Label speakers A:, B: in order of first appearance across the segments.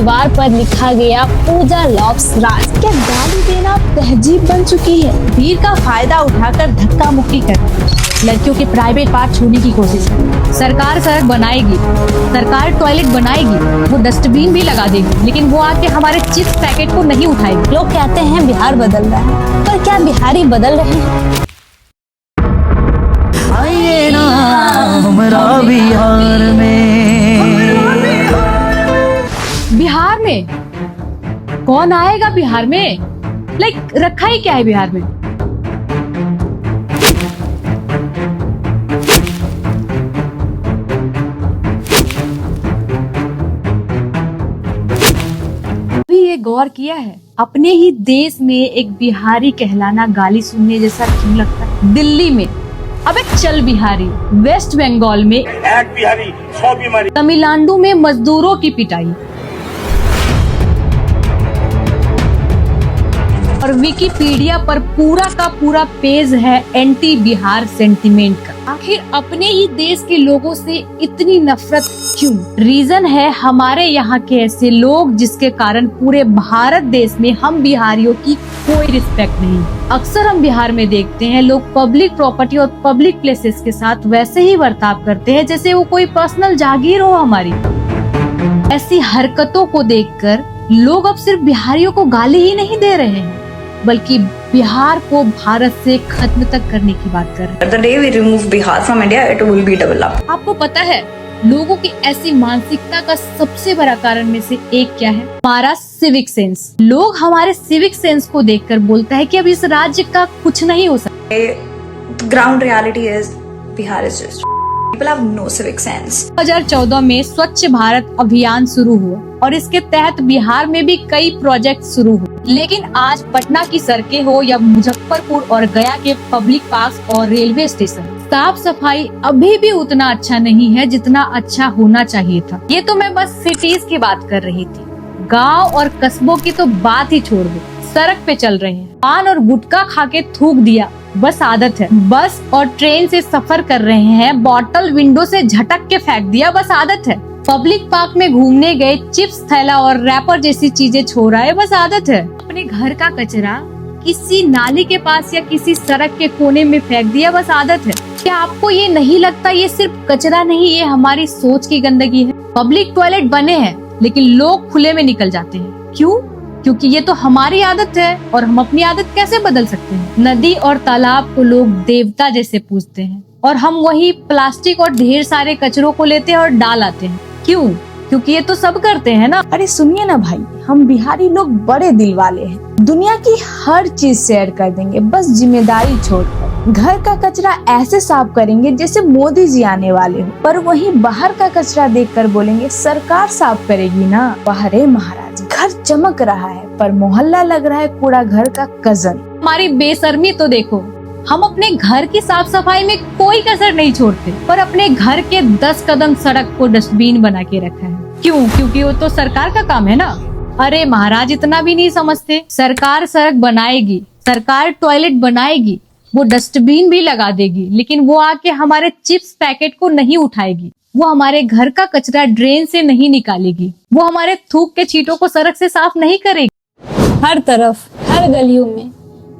A: दीवार पर लिखा गया पूजा लव्स राज। क्या गाली देना तहजीब बन चुकी है?
B: भीड़ का फायदा उठाकर धक्का मुक्की कर लड़कियों के प्राइवेट पार्ट छूने की कोशिश कर। सरकार सड़क बनाएगी, सरकार टॉयलेट बनाएगी, वो डस्टबिन भी लगा देगी, लेकिन वो आके हमारे चिप्स पैकेट को नहीं उठाएगी।
A: लोग कहते हैं बिहार बदल रहा है, पर क्या बिहारी बदल रहे हैं?
C: आइए ना हमरा बिहार
B: में कौन आएगा बिहार में? रखा ही क्या है बिहार में? ये गौर किया है, अपने ही देश में एक बिहारी कहलाना गाली सुनने जैसा क्यों लगता है? दिल्ली में अबे चल बिहारी, वेस्ट बंगाल में एक बिहारी 100 बीमारी, तमिलनाडु में मजदूरों की पिटाई, और विकिपीडिया पर पूरा का पूरा पेज है एंटी बिहार सेंटिमेंट का। आखिर अपने ही देश के लोगों से इतनी नफरत क्यों? रीजन है हमारे यहाँ के ऐसे लोग जिसके कारण पूरे भारत देश में हम बिहारियों की कोई रिस्पेक्ट नहीं। अक्सर हम बिहार में देखते हैं लोग पब्लिक प्रॉपर्टी और पब्लिक प्लेसेस के साथ वैसे ही बर्ताव करते हैं जैसे वो कोई पर्सनल जागीर हो हमारी। ऐसी हरकतों को देखकर लोग अब सिर्फ बिहारियों को गाली ही नहीं दे रहे हैं, बल्कि बिहार को भारत से खत्म तक करने की बात कर रहे हैं।
D: The day we remove Bihar from India, it will be double up.
B: आपको पता है लोगों की ऐसी मानसिकता का सबसे बड़ा कारण में से एक क्या है? हमारा सिविक सेंस। लोग हमारे सिविक सेंस को देखकर बोलता है कि अब इस राज्य का कुछ नहीं हो सकता।
D: The ground reality is Bihar is just people have no civic sense.
B: 2014 में स्वच्छ भारत अभियान शुरू हुआ और इसके तहत बिहार में भी कई प्रोजेक्ट शुरू हुए, लेकिन आज पटना की सड़कें हो या मुजफ्फरपुर और गया के पब्लिक पार्क और रेलवे स्टेशन, साफ सफाई अभी भी उतना अच्छा नहीं है जितना अच्छा होना चाहिए था। ये तो मैं बस सिटीज की बात कर रही थी, गांव और कस्बों की तो बात ही छोड़ दो। सड़क पे चल रहे हैं, पान और गुटखा खा के थूक दिया बस आदत है। बस और ट्रेन से सफर कर रहे हैं, बॉटल विंडो से झटक के फेंक दिया बस आदत है। पब्लिक पार्क में घूमने गए, चिप्स थैला और रैपर जैसी चीजें छोड़ आए बस आदत है। अपने घर का कचरा किसी नाली के पास या किसी सड़क के कोने में फेंक दिया बस आदत है। क्या आपको ये नहीं लगता ये सिर्फ कचरा नहीं, ये हमारी सोच की गंदगी है? पब्लिक टॉयलेट बने हैं लेकिन लोग खुले में निकल जाते हैं, क्यों? क्योंकि ये तो हमारी आदत है और हम अपनी आदत कैसे बदल सकते हैं? नदी और तालाब को लोग देवता जैसे पूजते हैं और हम वही प्लास्टिक और ढेर सारे कचरों को लेते हैं और डाल आते हैं, क्यों? क्योंकि ये तो सब करते हैं ना।
E: अरे सुनिए ना भाई, हम बिहारी लोग बड़े दिल वाले हैं, दुनिया की हर चीज शेयर कर देंगे बस जिम्मेदारी छोड़कर। घर का कचरा ऐसे साफ करेंगे जैसे मोदी जी आने वाले हो, पर वहीं बाहर का कचरा देखकर बोलेंगे सरकार साफ करेगी ना। बाहरे महाराज, घर चमक रहा है पर मोहल्ला लग रहा है कूड़ा घर का कजन।
B: हमारी बेशर्मी तो देखो, हम अपने घर की साफ सफाई में कोई कसर नहीं छोड़ते, पर अपने घर के 10 कदम सड़क को डस्टबिन बना के रखा है। क्यों? क्योंकि वो तो सरकार का काम है ना। अरे महाराज, इतना भी नहीं समझते। सरकार सड़क बनाएगी, सरकार टॉयलेट बनाएगी, वो डस्टबिन भी लगा देगी, लेकिन वो आके हमारे चिप्स पैकेट को नहीं उठाएगी, वो हमारे घर का कचरा ड्रेन से नहीं निकालेगी, वो हमारे थूक के छींटों को सड़क से साफ नहीं करेगी।
A: हर तरफ, हर गलियों में,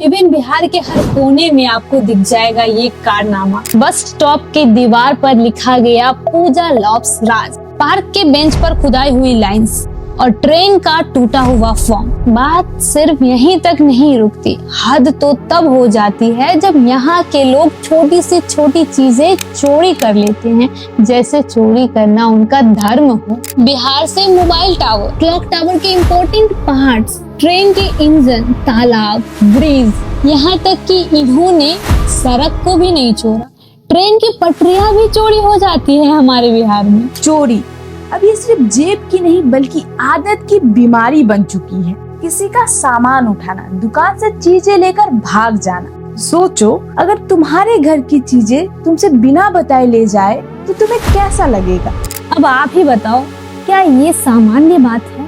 A: इवन बिहार के हर कोने में आपको दिख जाएगा ये कारनामा। बस स्टॉप की दीवार पर लिखा गया पूजा लव्स राज, पार्क के बेंच पर खुदाई हुई लाइंस और ट्रेन का टूटा हुआ फॉर्म। बात सिर्फ यहीं तक नहीं रुकती, हद तो तब हो जाती है जब यहाँ के लोग छोटी से छोटी चीजें चोरी कर लेते हैं, जैसे चोरी करना उनका धर्म हो। बिहार से मोबाइल टावर, क्लॉक टावर के इम्पोर्टेंट पार्ट्स, ट्रेन के इंजन, तालाब, ब्रिज, यहाँ तक कि इन्होंने सड़क को भी नहीं छोड़ा, ट्रेन की पटरियां भी चोरी हो जाती है हमारे बिहार में।
E: चोरी अब ये सिर्फ जेब की नहीं बल्कि आदत की बीमारी बन चुकी है। किसी का सामान उठाना, दुकान से चीजें लेकर भाग जाना। सोचो अगर तुम्हारे घर की चीजें तुमसे बिना बताए ले जाए तो तुम्हें कैसा लगेगा?
A: अब आप ही बताओ, क्या ये सामान्य बात है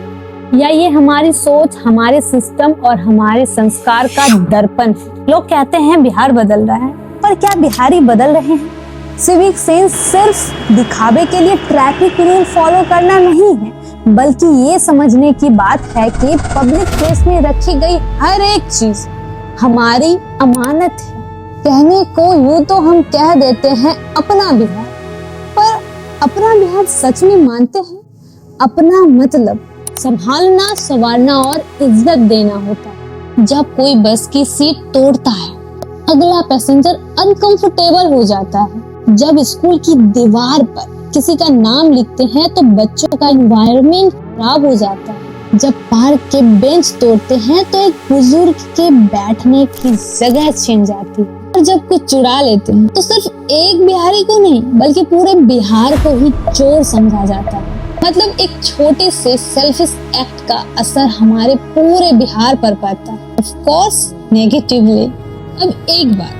A: या ये हमारी सोच, हमारे सिस्टम और हमारे संस्कार का दर्पण है? लोग कहते हैं बिहार बदल रहा है, पर क्या बिहारी बदल रहे हैं? सिविक सेंस सिर्फ दिखावे के लिए ट्रैफिक रूल फॉलो करना नहीं है, बल्कि ये समझने की बात है कि पब्लिक प्लेस में रखी गई हर एक चीज हमारी अमानत है। कहने को यूं तो हम कह देते हैं अपना बिहार, पर अपना बिहार सच में मानते हैं? अपना मतलब संभालना, संवारना और इज्जत देना होता है। जब कोई बस की सीट तोड़ता है, अगला पैसेंजर अनकंफर्टेबल हो जाता है। जब स्कूल की दीवार पर किसी का नाम लिखते हैं तो बच्चों का एनवायरनमेंट खराब हो जाता है। जब पार्क के बेंच तोड़ते हैं तो एक बुजुर्ग के बैठने की जगह छिन जाती है। और जब कुछ चुरा लेते हैं तो सिर्फ एक बिहारी को नहीं बल्कि पूरे बिहार को ही चोर समझा जाता है। मतलब एक छोटे से सेल्फिश एक्ट का असर हमारे पूरे बिहार पर पड़ता है, ऑफ कोर्स नेगेटिवली। अब एक बात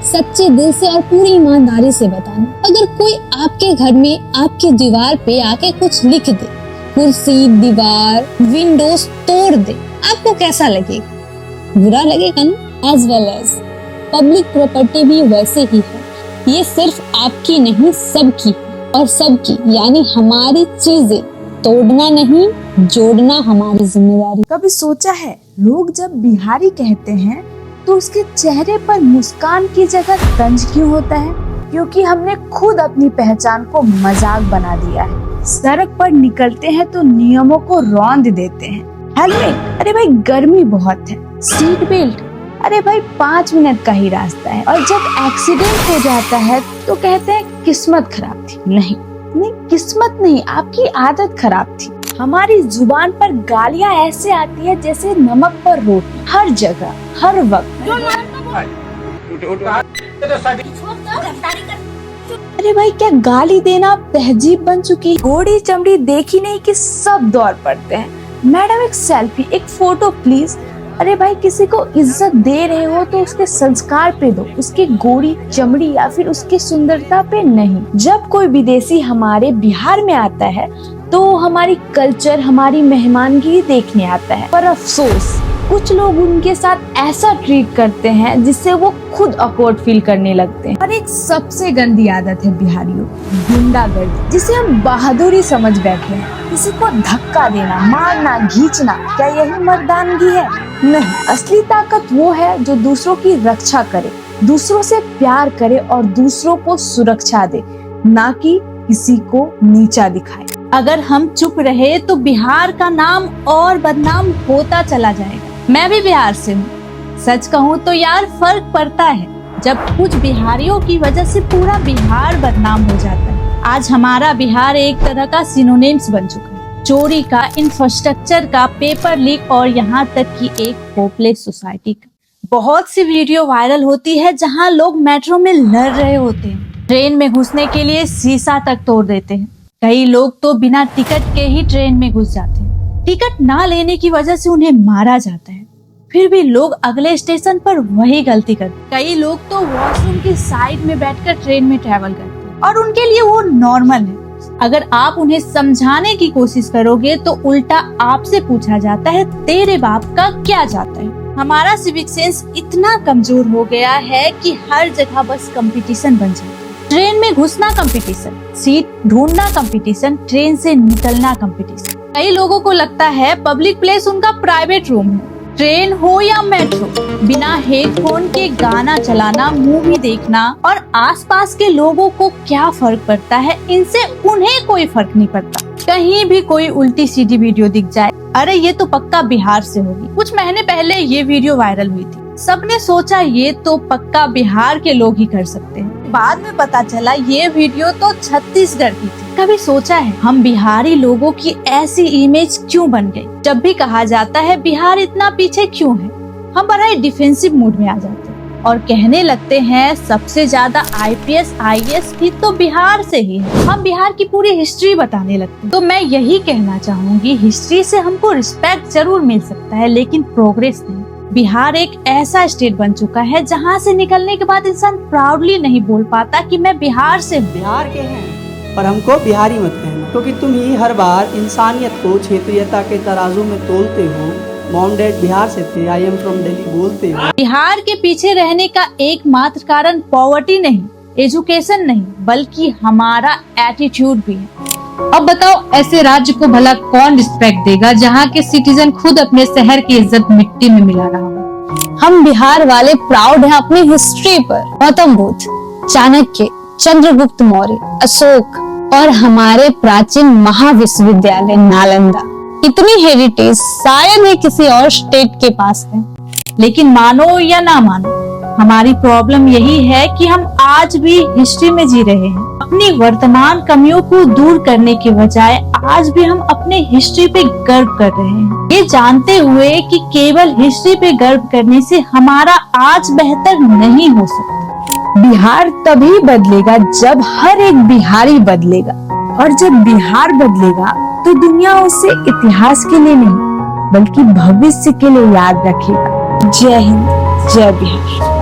A: सच्चे दिल से और पूरी ईमानदारी से बताना, अगर कोई आपके घर में आपकी दीवार पे आके कुछ लिख दे, कुर्सी, दीवार, विंडोज तोड़ दे, आपको कैसा लगेगा? बुरा लगेगा ना? As well as public property भी वैसे ही है। ये सिर्फ आपकी नहीं सबकी और सबकी, यानी हमारी चीजें तोड़ना नहीं, जोड़ना हमारी जिम्मेदारी।
E: कभी सोचा है लोग जब बिहारी कहते हैं तो उसके चेहरे पर मुस्कान की जगह तंज क्यों होता है? क्योंकि हमने खुद अपनी पहचान को मजाक बना दिया है। सड़क पर निकलते हैं तो नियमों को रौंद देते हैं। हेलमेट, अरे भाई गर्मी बहुत है। सीट बेल्ट, अरे भाई 5 मिनट का ही रास्ता है। और जब एक्सीडेंट हो जाता है तो कहते हैं किस्मत खराब थी। नहीं, किस्मत नहीं, आपकी आदत खराब थी। हमारी जुबान पर गालियां ऐसे आती है जैसे नमक पर रोटी, हर जगह हर वक्त। अरे भाई क्या गाली देना तहजीब बन चुकी? घोड़ी चमड़ी देखी नहीं कि सब दौड़ पड़ते हैं। मैडम एक सेल्फी, एक फोटो प्लीज। अरे भाई किसी को इज्जत दे रहे हो तो उसके संस्कार पे दो, उसकी गोरी चमड़ी या फिर उसकी सुंदरता पे नहीं। जब कोई विदेशी हमारे बिहार में आता है तो हमारी कल्चर, हमारी मेहमानगी देखने आता है, पर अफसोस कुछ लोग उनके साथ ऐसा ट्रीट करते हैं जिससे वो खुद ऑकवर्ड फील करने लगते हैं। और एक सबसे गंदी आदत है बिहारियों, गुंडागर्दी, जिसे हम बहादुरी समझ बैठे हैं। किसी को धक्का देना, मारना, खींचना, क्या यही मर्दानगी है? नहीं, असली ताकत वो है जो दूसरों की रक्षा करे, दूसरों से प्यार करे और दूसरों को सुरक्षा दे, ना कि किसी को नीचा दिखाए।
B: अगर हम चुप रहे तो बिहार का नाम और बदनाम होता चला जाएगा। मैं भी बिहार से हूँ। सच कहूँ तो यार फर्क पड़ता है जब कुछ बिहारियों की वजह से पूरा बिहार बदनाम हो जाता है। आज हमारा बिहार एक तरह का सिनोनिम्स बन चुका है, चोरी का, इंफ्रास्ट्रक्चर का, पेपर लीक और यहाँ तक कि एक होपलेस सोसाइटी का। बहुत सी वीडियो वायरल होती है जहाँ लोग मेट्रो में लड़ रहे होते हैं, ट्रेन में घुसने के लिए शीशा तक तोड़ देते हैं। कई लोग तो बिना टिकट के ही ट्रेन में घुस जाते हैं। टिकट ना लेने की वजह से उन्हें मारा जाता है, फिर भी लोग अगले स्टेशन पर वही गलती करते हैं। कई लोग तो वॉशरूम की साइड में बैठकर ट्रेन में ट्रैवल करते हैं और उनके लिए वो नॉर्मल है। अगर आप उन्हें समझाने की कोशिश करोगे तो उल्टा आपसे पूछा जाता है तेरे बाप का क्या जाता है। हमारा सिविक सेंस इतना कमजोर हो गया है कि हर जगह बस कंपटीशन बन जाता है। ट्रेन में घुसना कंपटीशन, सीट ढूंढना कंपटीशन, ट्रेन से निकलना कंपटीशन। कई लोगों को लगता है पब्लिक प्लेस उनका प्राइवेट रूम है। ट्रेन हो या मेट्रो, बिना हेडफोन के गाना चलाना, मूवी देखना और आसपास के लोगों को क्या फर्क पड़ता है, इनसे उन्हें कोई फर्क नहीं पड़ता। कहीं भी कोई उल्टी सीधी वीडियो दिख जाए, अरे ये तो पक्का बिहार से होगी। कुछ महीने पहले ये वीडियो वायरल हुई थी, सबने सोचा ये तो पक्का बिहार के लोग ही कर सकते हैं। बाद में पता चला ये वीडियो तो छत्तीसगढ़ की थी। कभी सोचा है हम बिहारी लोगों की ऐसी इमेज क्यों बन गई? जब भी कहा जाता है बिहार इतना पीछे क्यों है, हम बड़ा ही डिफेंसिव मूड में आ जाते हैं और कहने लगते हैं सबसे ज्यादा IPS IAS भी तो बिहार से ही है। हम बिहार की पूरी हिस्ट्री बताने लगते हैं। तो मैं यही कहना चाहूंगी, हिस्ट्री से हमको रिस्पेक्ट जरूर मिल सकता है लेकिन प्रोग्रेस नहीं। बिहार एक ऐसा स्टेट बन चुका है जहाँ से निकलने के बाद इंसान प्राउडली नहीं बोल पाता कि मैं बिहार से हूँ।
F: बिहार के हैं पर हमको बिहारी मत कहना, क्योंकि तुम ही हर बार इंसानियत को क्षेत्रीयता के तराजू में तोलते हो। मॉम डैड बिहार से थे, I am from दिल्ली बोलते हो।
B: बिहार के पीछे रहने का एकमात्र कारण पॉवर्टी नहीं, एजुकेशन नहीं, बल्कि हमारा एटीट्यूड भी है। अब बताओ ऐसे राज्य को भला कौन रिस्पेक्ट देगा जहाँ के सिटीजन खुद अपने शहर की इज्जत मिट्टी में मिला रहा हो।
A: हम बिहार वाले प्राउड हैं अपनी हिस्ट्री पर। गौतम बुद्ध, चाणक्य, चंद्रगुप्त मौर्य, अशोक और हमारे प्राचीन महाविश्वविद्यालय नालंदा। इतनी हेरिटेज शायद ही किसी और स्टेट के पास है।
E: लेकिन मानो या ना मानो, हमारी प्रॉब्लम यही है कि हम आज भी हिस्ट्री में जी रहे हैं। अपनी वर्तमान कमियों को दूर करने के बजाय आज भी हम अपने हिस्ट्री पे गर्व कर रहे हैं, ये जानते हुए कि केवल हिस्ट्री पे गर्व करने से हमारा आज बेहतर नहीं हो सकता। बिहार तभी बदलेगा जब हर एक बिहारी बदलेगा, और जब बिहार बदलेगा तो दुनिया उसे इतिहास के लिए नहीं बल्कि भविष्य के लिए याद रखेगा। जय हिंद, जय बिहार।